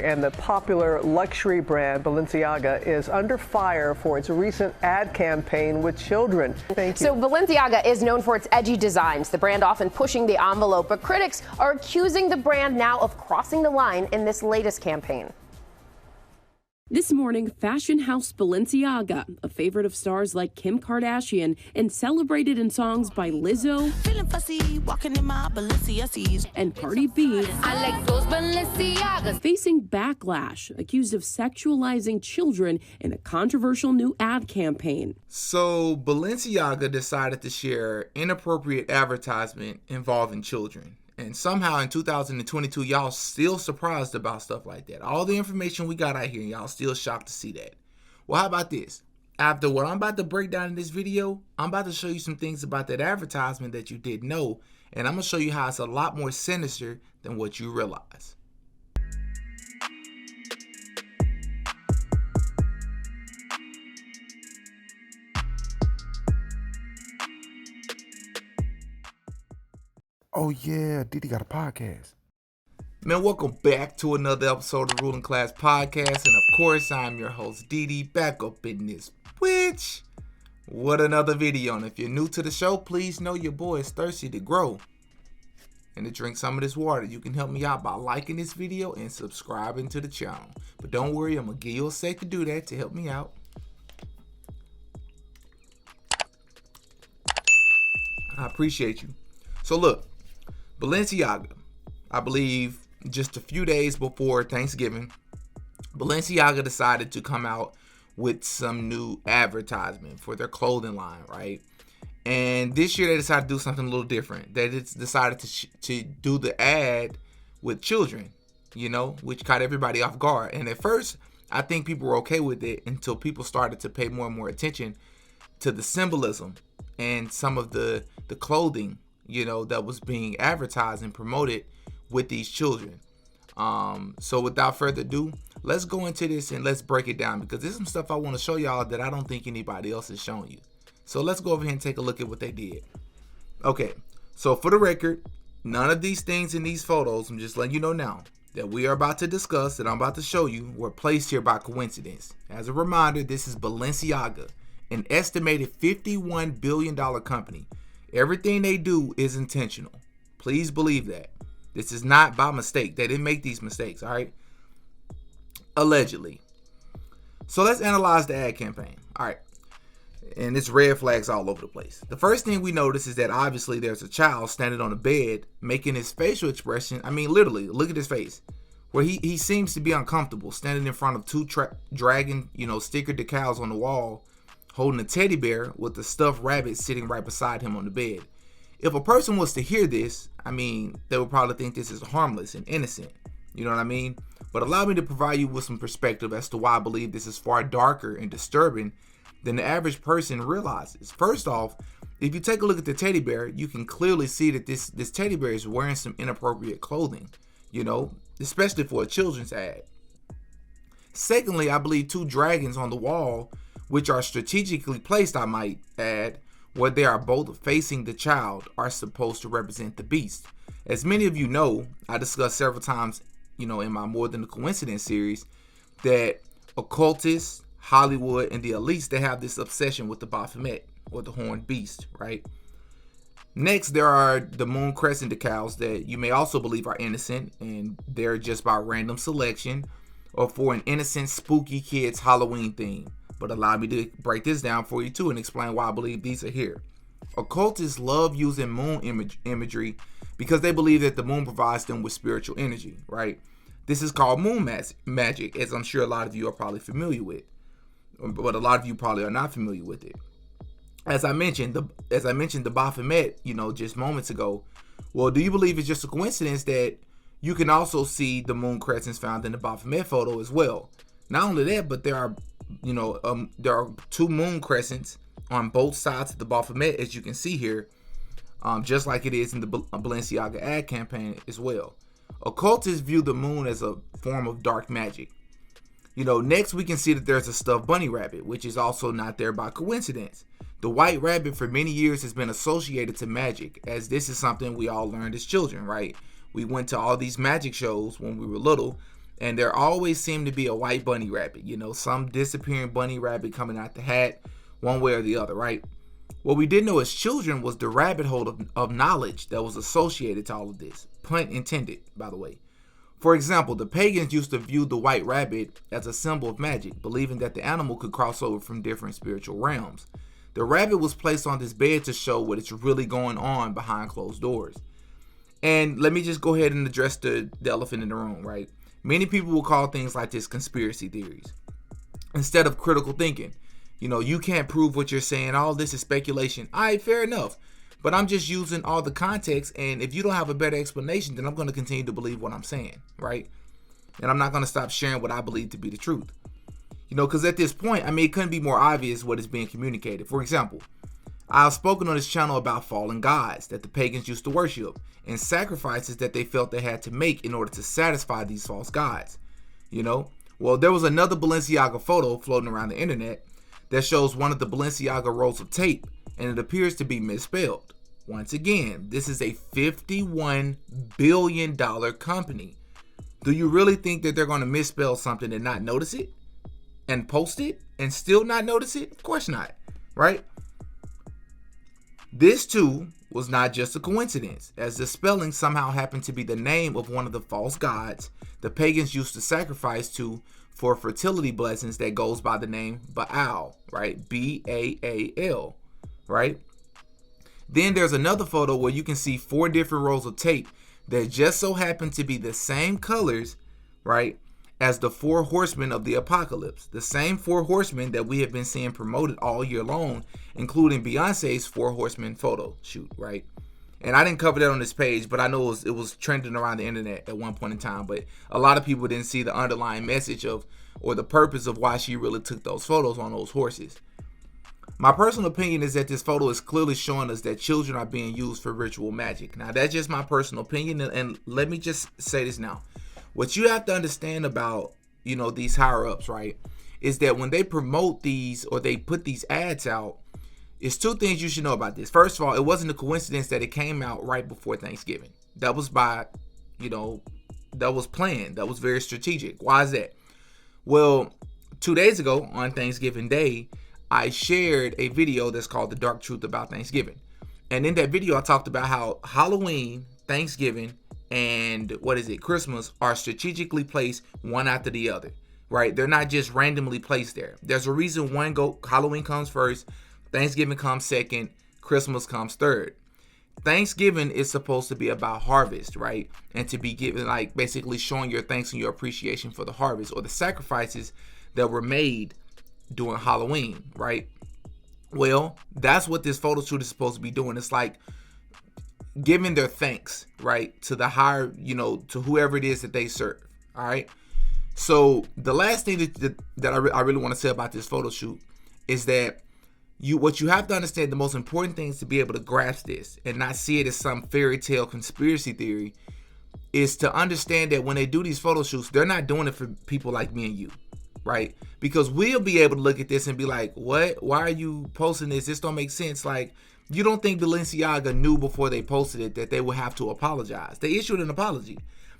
And the popular luxury brand Balenciaga is under fire for its recent ad campaign with children. Thank you. So Balenciaga is known for its edgy designs, the brand often pushing the envelope, but critics are accusing the brand now of crossing the line in this latest campaign. This morning, fashion house Balenciaga, a favorite of stars like Kim Kardashian and celebrated in songs by Lizzo fussy, walking in my Balenciagas and Cardi B, I like those Balenciagas. facing backlash, accused of sexualizing children in a controversial new ad campaign. So Balenciaga decided to share inappropriate advertisement involving children. And somehow in 2022, y'all still surprised about stuff like that. All the information we got out here, y'all still shocked to see that. Well, how about this? After what I'm about to break down in this video, I'm about to show you some things about that advertisement that you didn't know. And I'm going to show you how it's a lot more sinister than what you realize. Oh yeah, Diddy got a podcast. Man, welcome back to another episode of Ruling Class Podcast. And of course, I'm your host, Diddy, back up in this bitch. What another video. And if you're new to the show, please know your boy is thirsty to grow and to drink some of this water. You can help me out by liking this video and subscribing to the channel. But don't worry, I'm going to give you a sec to do that to help me out. I appreciate you. So look. Balenciaga, I believe just a few days before Thanksgiving, Balenciaga decided to come out with some new advertisement for their clothing line, right? And this year they decided to do something a little different. They decided to do the ad with children, you know, which caught everybody off guard. And at first, I think people were okay with it until people started to pay more and more attention to the symbolism and some of the clothing, you know, that was being advertised and promoted with these children. So without further ado, let's go into this and let's break it down, because there's some stuff I want to show y'all that I don't think anybody else is showing you. So let's go over here and take a look at what they did. Okay, so for the record, none of these things in these photos, I'm just letting you know now, that we are about to discuss, that I'm about to show you, were placed here by coincidence. As a reminder, this is Balenciaga, an estimated $51 billion company. Everything they do is intentional. Please believe that. This is not by mistake. They didn't make these mistakes, all right? Allegedly. So let's analyze the ad campaign. All right. And it's red flags all over the place. The first thing we notice is that obviously there's a child standing on a bed making his facial expression. I mean, literally, look at his face. Where he seems to be uncomfortable standing in front of two dragon, sticker decals on the wall, holding a teddy bear with a stuffed rabbit sitting right beside him on the bed. If a person was to hear this, I mean, they would probably think this is harmless and innocent. You know what I mean? But allow me to provide you with some perspective as to why I believe this is far darker and disturbing than the average person realizes. First off, if you take a look at the teddy bear, you can clearly see that this teddy bear is wearing some inappropriate clothing, especially for a children's ad. Secondly, I believe two dragons on the wall, which are strategically placed, I might add, where they are both facing the child, are supposed to represent the beast. As many of you know, I discussed several times, in my More Than a Coincidence series, that occultists, Hollywood, and the elites, they have this obsession with the Baphomet, or the horned beast, right? Next, there are the moon crescent decals that you may also believe are innocent, and they're just by random selection, or for an innocent, spooky kid's Halloween theme. But allow me to break this down for you too and explain why I believe these are here. Occultists love using moon imagery because they believe that the moon provides them with spiritual energy, right? This is called moon magic, as I'm sure a lot of you are probably familiar with, but a lot of you probably are not familiar with it. As I mentioned the Baphomet, just moments ago. Well, do you believe it's just a coincidence that you can also see the moon crescents found in the Baphomet photo as well? Not only that, but there are two moon crescents on both sides of the Baphomet, as you can see here, just like it is in the Balenciaga ad campaign as well. Occultists view the moon as a form of dark magic. Next we can see that there's a stuffed bunny rabbit, which is also not there by coincidence. The white rabbit for many years has been associated to magic, as this is something we all learned as children, right? We went to all these magic shows when we were little, And there always seemed to be a white bunny rabbit, some disappearing bunny rabbit coming out the hat one way or the other, right? What we didn't know as children was the rabbit hole of knowledge that was associated to all of this. Pun intended, by the way. For example, the pagans used to view the white rabbit as a symbol of magic, believing that the animal could cross over from different spiritual realms. The rabbit was placed on this bed to show what is really going on behind closed doors. And let me just go ahead and address the elephant in the room, right? Many people will call things like this conspiracy theories instead of critical thinking. You can't prove what you're saying. All this is speculation. All right, fair enough. But I'm just using all the context. And if you don't have a better explanation, then I'm going to continue to believe what I'm saying, right? And I'm not going to stop sharing what I believe to be the truth. Because at this point, it couldn't be more obvious what is being communicated. For example, I've spoken on this channel about fallen gods that the pagans used to worship and sacrifices that they felt they had to make in order to satisfy these false gods. Well, there was another Balenciaga photo floating around the internet that shows one of the Balenciaga rolls of tape, and it appears to be misspelled. Once again, this is a $51 billion company. Do you really think that they're going to misspell something and not notice it? And post it and still not notice it? Of course not, right? This too was not just a coincidence, as the spelling somehow happened to be the name of one of the false gods the pagans used to sacrifice to for fertility blessings that goes by the name Baal, right? B-A-A-L, right? Then there's another photo where you can see 4 different rolls of tape that just so happen to be the same colors, right, as the 4 horsemen of the apocalypse. The same 4 horsemen that we have been seeing promoted all year long, including Beyonce's 4 horsemen photo shoot, right? And I didn't cover that on this page, but I know it was trending around the internet at one point in time. But a lot of people didn't see the underlying message or the purpose of why she really took those photos on those horses. My personal opinion is that this photo is clearly showing us that children are being used for ritual magic. Now, that's just my personal opinion. And let me just say this now. What you have to understand about, these higher ups, right, is that when they promote these or they put these ads out, it's 2 things you should know about this. First of all, it wasn't a coincidence that it came out right before Thanksgiving. That was that was planned. That was very strategic. Why is that? Well, 2 days ago on Thanksgiving Day, I shared a video that's called The Dark Truth About Thanksgiving. And in that video, I talked about how Halloween, Thanksgiving, and Christmas are strategically placed one after the other, right? They're not just randomly placed there. There's a reason Halloween comes first, Thanksgiving comes second, Christmas comes third. Thanksgiving is supposed to be about harvest, right? And to be given, basically showing your thanks and your appreciation for the harvest or the sacrifices that were made during Halloween, right? Well, that's what this photo shoot is supposed to be doing. It's like giving their thanks, right, to the higher, to whoever it is that they serve, all right? So the last thing that I really want to say about this photo shoot is that what you have to understand, the most important thing is to be able to grasp this and not see it as some fairy tale conspiracy theory, is to understand that when they do these photo shoots, they're not doing it for people like me and you, right? Because we'll be able to look at this and be like, what? Why are you posting this? This don't make sense. Like, you don't think Balenciaga knew before they posted it that they would have to apologize? They issued an apology.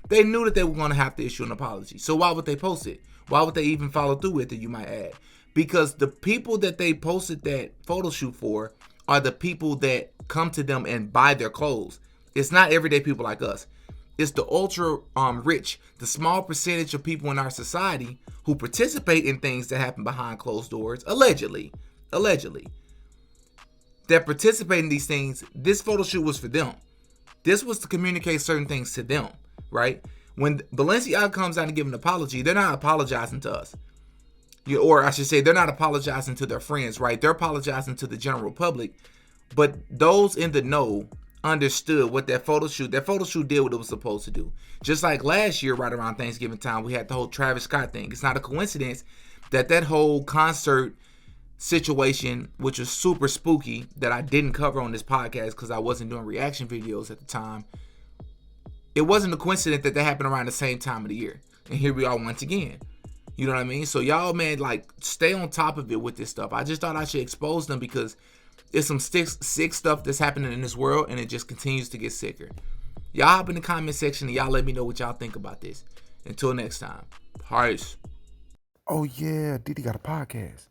They knew that they were going to have to issue an apology. So why would they post it? Why would they even follow through with it, you might add? Because the people that they posted that photo shoot for are the people that come to them and buy their clothes. It's not everyday people like us. It's the ultra rich, the small percentage of people in our society who participate in things that happen behind closed doors, allegedly, that participate in these things. This photo shoot was for them. This was to communicate certain things to them, right? When Balenciaga comes out and gives an apology, they're not apologizing to us. Or I should say, they're not apologizing to their friends, right? They're apologizing to the general public. But those in the know understood what that photo shoot did what it was supposed to do. Just like last year, right around Thanksgiving time, we had the whole Travis Scott thing. It's not a coincidence that whole concert situation, which was super spooky, that I didn't cover on this podcast because I wasn't doing reaction videos at the time. It wasn't a coincidence that happened around the same time of the year. And here we are once again. You know what I mean? So y'all, man, stay on top of it with this stuff. I just thought I should expose them because there's some sick stuff that's happening in this world, and it just continues to get sicker. Y'all hop in the comment section and y'all let me know what y'all think about this. Until next time, peace. Oh yeah, Diddy got a podcast.